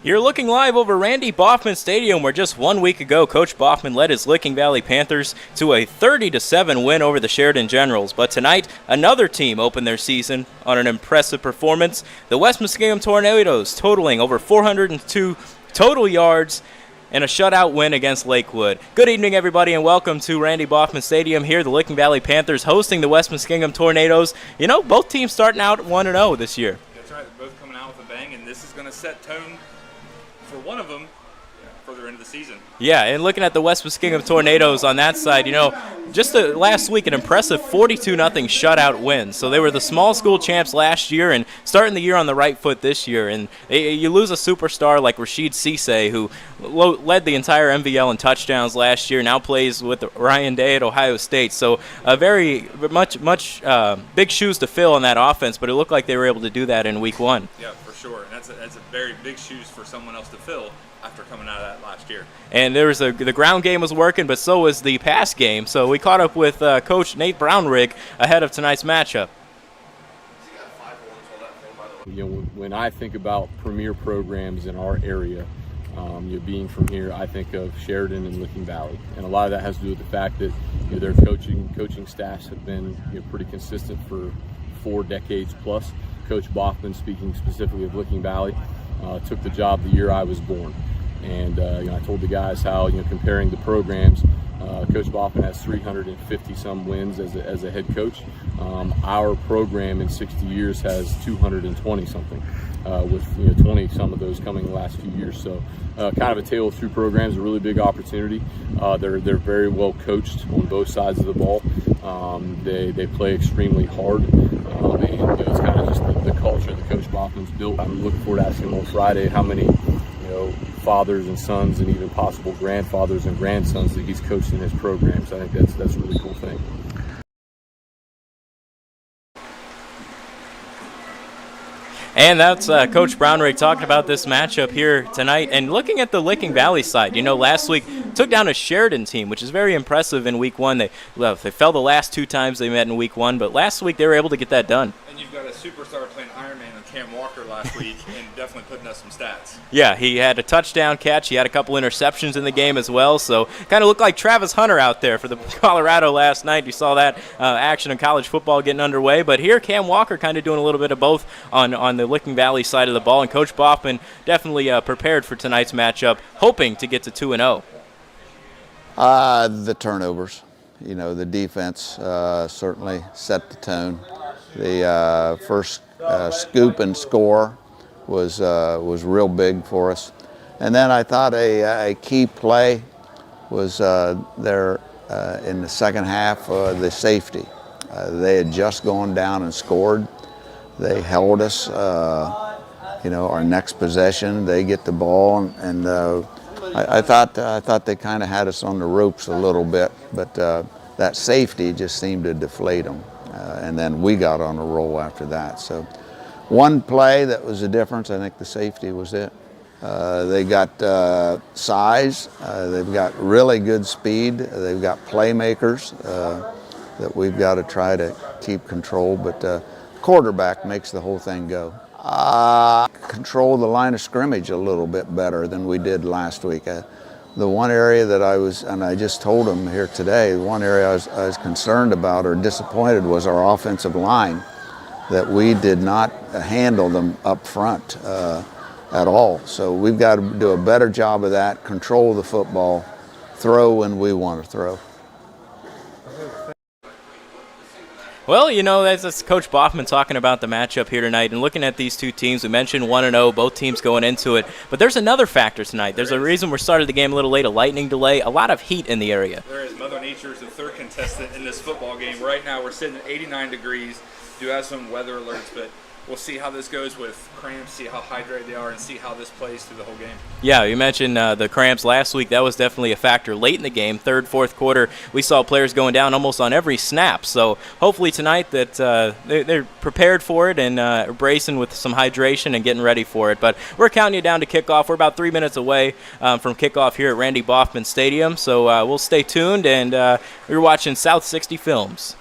You're looking live over Randy Boffman Stadium, where just 1 week ago, Coach Boffman led his Licking Valley Panthers to a 30-7 win over the Sheridan Generals. But tonight, another team opened their season on an impressive performance. The West Muskingum Tornadoes, totaling over 402 total yards and a shutout win against Lakewood. Good evening, everybody, and welcome to Randy Boffman Stadium. Here, the Licking Valley Panthers hosting the West Muskingum Tornadoes. You know, both teams starting out 1-0 this year. That's right. They're both coming out with a bang, and this is going to set tone for one of them further into the season. Yeah, and looking at the West Muskingum Tornadoes on that side, you know, just last week an impressive 42-0 shutout win. So they were the small school champs last year and starting the year on the right foot this year. And you lose a superstar like Rashid Cisse, who led the entire MVL in touchdowns last year, now plays with Ryan Day at Ohio State. So a very much big shoes to fill in that offense, but it looked like they were able to do that in week one. Yeah, for sure. And that's a very big shoes for someone else to fill after coming out of that last year. And there was the ground game was working, but so was the pass game. So we caught up with Coach Nate Brownrigg ahead of tonight's matchup. You know, when I think about premier programs in our area, being from here, I think of Sheridan and Licking Valley, and a lot of that has to do with the fact that their coaching staffs have been pretty consistent for 4 decades plus. Coach Boffman, speaking specifically of Licking Valley, took the job the year I was born. And I told the guys how, comparing the programs, Coach Boffman has 350-some wins as a head coach. Our program in 60 years has 220-something, with 20-some of those coming the last few years. So kind of a tale of two programs, a really big opportunity. They're very well coached on both sides of the ball. They play extremely hard, and it's kind of just the culture that Coach Boffman's built. I'm looking forward to asking him on Friday how many fathers and sons and even possible grandfathers and grandsons that he's coached in his programs. I think that's a really cool thing. And that's Coach Brownrigg talking about this matchup here tonight. And looking at the Licking Valley side, last week took down a Sheridan team, which is very impressive in week one. They fell the last 2 times they met in week one, but last week they were able to get that done. And you've got a superstar playing Ironman on Cam Walker last week and definitely putting us some stats. Yeah, he had a touchdown catch. He had a couple interceptions in the game as well. So kind of looked like Travis Hunter out there for the Colorado last night. You saw that action in college football getting underway. But here Cam Walker kind of doing a little bit of both on the Licking Valley side of the ball. And Coach Boffman definitely prepared for tonight's matchup, hoping to get to 2-0. The turnovers. The defense certainly set the tone. The first scoop and score was real big for us. And then I thought a key play was there in the second half, the safety. They had just gone down and scored. They held us, our next possession, they get the ball, and I thought they kind of had us on the ropes a little bit, but that safety just seemed to deflate them. And then we got on a roll after that. So one play that was the difference, I think the safety was it. They got size, they've got really good speed, they've got playmakers that we've got to try to keep control, but quarterback makes the whole thing go. Control the line of scrimmage a little bit better than we did last week. The one area that I just told them here today, one area I was concerned about or disappointed was our offensive line, that we did not handle them up front at all. So we've got to do a better job of that, control the football, throw when we want to throw. Well, that's Coach Boffman talking about the matchup here tonight. And looking at these two teams, we mentioned 1-0, both teams going into it. But there's another factor tonight. There's a reason we started the game a little late, a lightning delay, a lot of heat in the area. There is. Mother Nature is the third contestant in this football game. Right now we're sitting at 89 degrees. Do have some weather alerts, but we'll see how this goes with cramps, see how hydrated they are, and see how this plays through the whole game. Yeah, you mentioned the cramps last week. That was definitely a factor late in the game. Third, fourth quarter, we saw players going down almost on every snap. So hopefully tonight that they're prepared for it and bracing with some hydration and getting ready for it. But we're counting you down to kickoff. We're about 3 minutes away from kickoff here at Randy Boffman Stadium. So we'll stay tuned, and we're watching South 60 Films.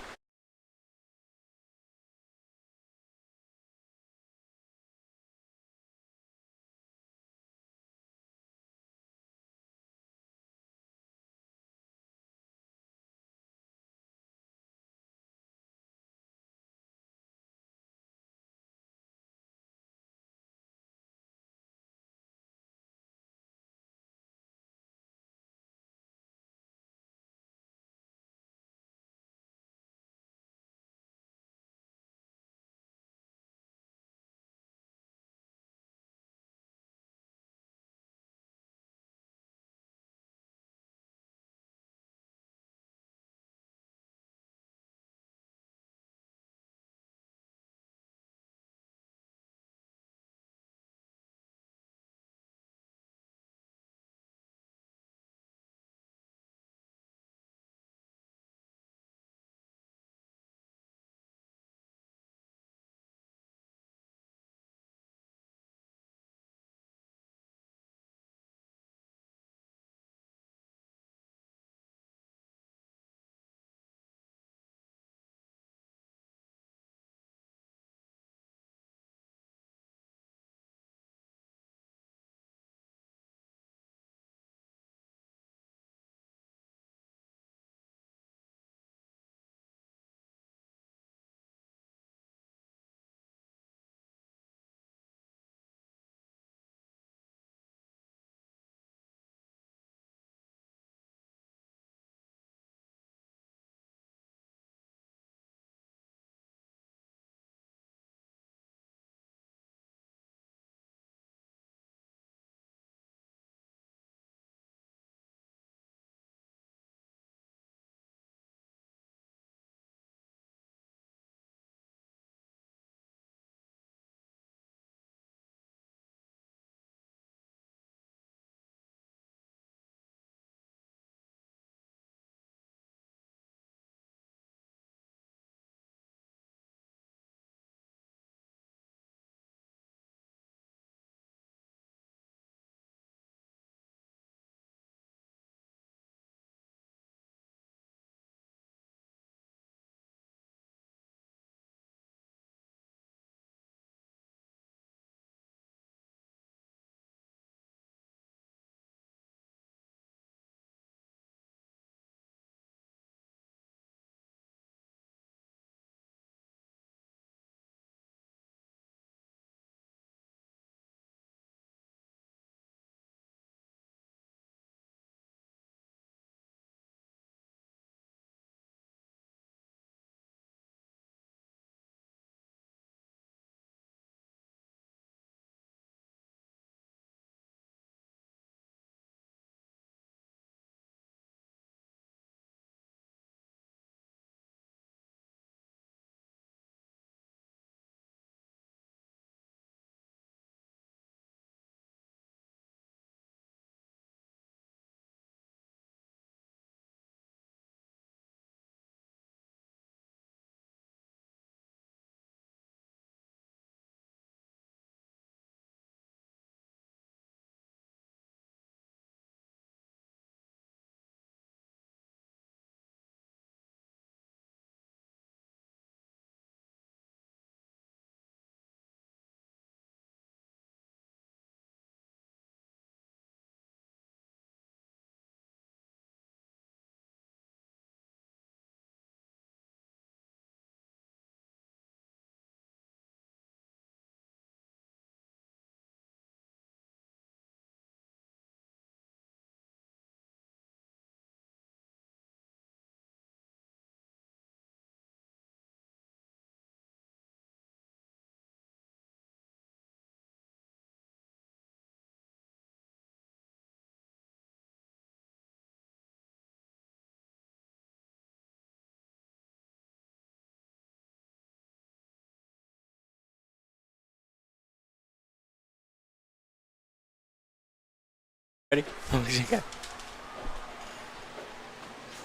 Ready?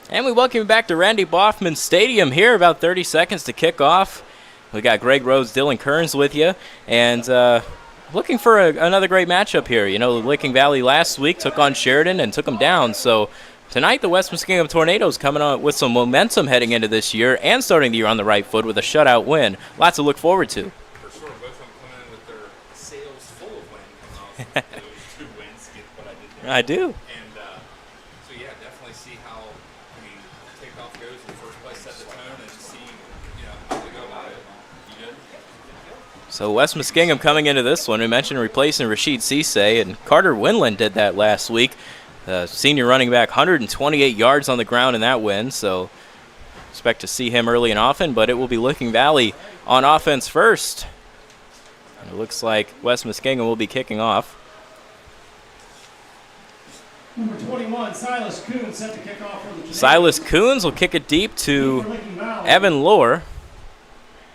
And we welcome you back to Randy Boffman Stadium here. About 30 seconds to kick off. We got Greg Rhodes, Dylan Kearns with you, and looking for another great matchup here. You know, Licking Valley last week took on Sheridan and took them down. So tonight the West Muskingum Tornadoes coming on with some momentum heading into this year and starting the year on the right foot with a shutout win. Lots to look forward to. For sure, both of them coming in with their sails full of wind coming off those 2 wins. Get what I did there? I do. And so, yeah, definitely see how, I mean, kickoff goes in the first place, set the tone, and see, you know, how they go about it. You good? So West Muskingum coming into this one, we mentioned replacing Rashid Cisse, and Carter Winland did that last week. Senior running back, 128 yards on the ground in that win, so expect to see him early and often, but it will be Licking Valley on offense first. And it looks like West Muskingum will be kicking off. Number 21, Silas Coons set to kick off for the Tornadoes. Silas Coons will kick it deep to Evan Lohr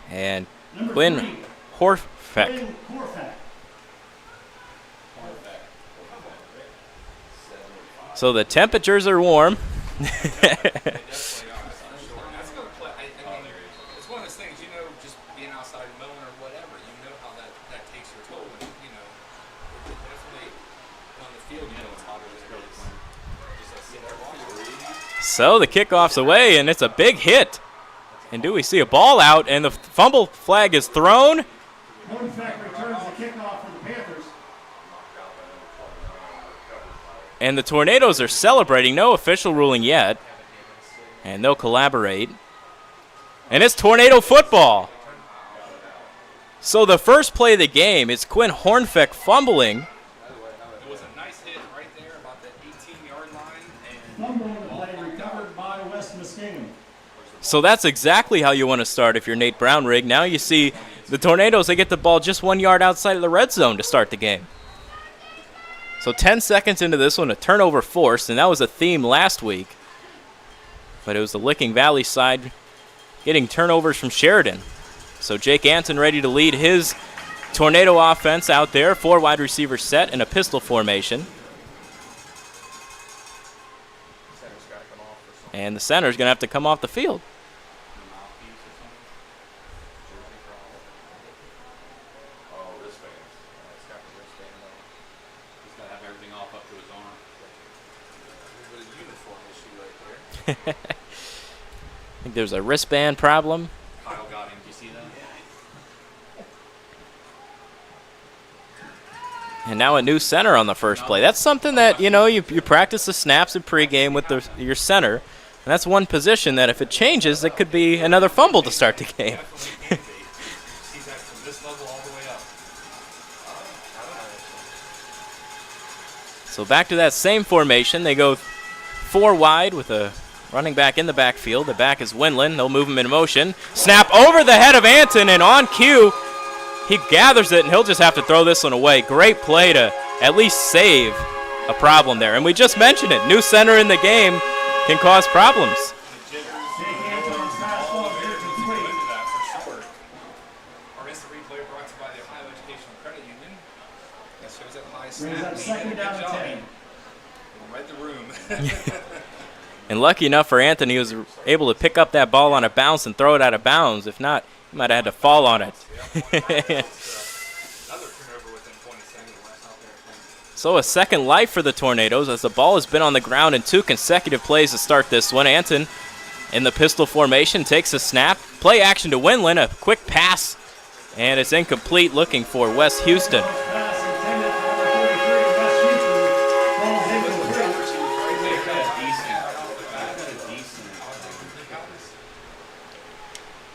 and Quinn Horfeck. So the temperatures are warm. That's going to play. I mean, it's one of those things, you know, just being outside mowing or whatever, you know how that takes your toll. And, you know, it definitely on the field, you know, it's hotter than it is. Just sit there watching. So the kickoff's away, and it's a big hit. And do we see a ball out, and the fumble flag is thrown. Hornfeck returns the kickoff for the Panthers. And the Tornadoes are celebrating. No official ruling yet. And they'll collaborate. And it's Tornado football. So the first play of the game is Quinn Hornfeck fumbling. It was a nice hit right there about the 18-yard line. Fumble on the play recovered by West Muskingum. So that's exactly how you want to start if you're Nate Brownrigg. Now you see the Tornadoes, they get the ball just 1 yard outside of the red zone to start the game. So 10 seconds into this one, a turnover forced, and that was a theme last week. But it was the Licking Valley side getting turnovers from Sheridan. So Jake Anton ready to lead his Tornado offense out there. 4 wide receivers set in a pistol formation. And the center's going to have to come off the field. I think there's a wristband problem. Kyle got him. Do you see that? And now a new center on the first play. That's something that, you know, you practice the snaps in pregame with your center. And that's one position that if it changes, it could be another fumble to start the game. So back to that same formation. They go 4 wide with a running back in the backfield. The back is Winland. They'll move him in motion. Snap over the head of Anton, and on cue, he gathers it, and he'll just have to throw this one away. Great play to at least save a problem there. And we just mentioned it. New center in the game can cause problems. Brings up second down and 10. Read the room. And lucky enough for Anthony, he was able to pick up that ball on a bounce and throw it out of bounds. If not, he might have had to fall on it. So a second life for the Tornadoes as the ball has been on the ground in 2 consecutive plays to start this one. Anton in the pistol formation takes a snap. Play action to Winland, a quick pass, and it's incomplete, looking for West Houston.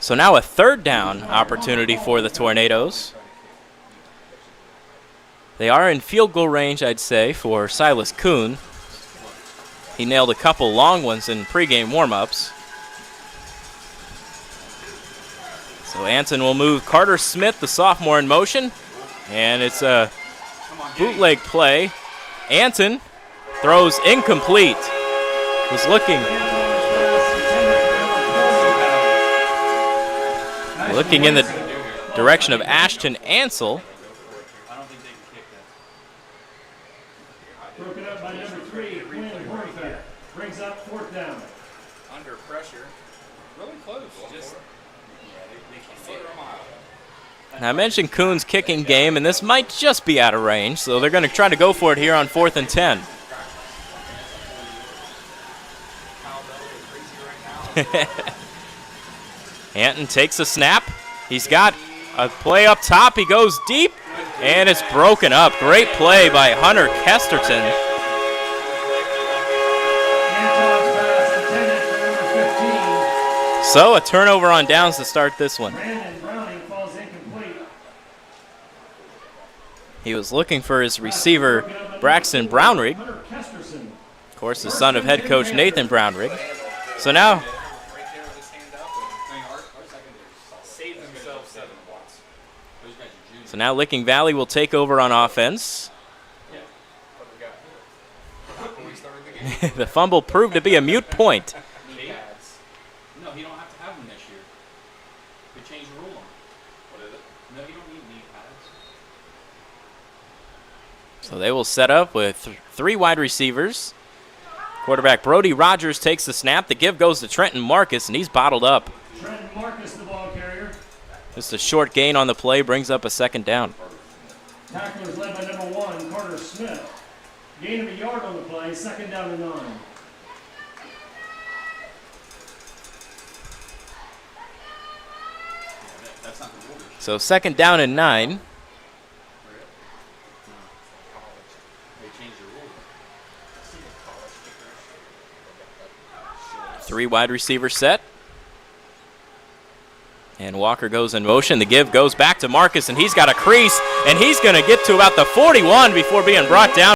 So now a third down opportunity for the Tornadoes. They are in field goal range, I'd say, for Silas Kuhn. He nailed a couple long ones in pregame warmups. So Anton will move Carter Smith, the sophomore, in motion. And it's a bootleg play. Anton throws incomplete. Was looking in the direction of Ashton Ansel. Broken up by close. Just Now, I mentioned Kuhn's kicking game, and this might just be out of range, so they're going to try to go for it here on 4th and 10. Anton takes a snap. He's got a play up top. He goes deep, and it's broken up. Great play by Hunter Kesterton. Anton's pass intended for number 15. So a turnover on downs to start this one. Brandon Browning falls incomplete. He was looking for his receiver, Braxton Brownrigg, Hunter Kesterson. of course the son of head coach Nathan Brownrigg. So now right there with his hand up. Save themselves 7 points. So now Licking Valley will take over on offense. The fumble proved to be a moot point. No, you don't have to have them this year. We changed the rule on it. What is it? No, you don't need knee pads. So they will set up with 3 wide receivers. Quarterback Brody Rogers takes the snap. The give goes to Trenton Marcus, and he's bottled up. Trenton Marcus, the ball carrier. Just a short gain on the play brings up a 2nd down. Tacklers led by number 1, Carter Smith. Gain of a yard on the play, 2nd down and 9. That's not the rule. So 2nd down and 9. They changed the rule. 3 wide receiver set. And Walker goes in motion. The give goes back to Marcus, and he's got a crease, and he's going to get to about the 41 before being brought down.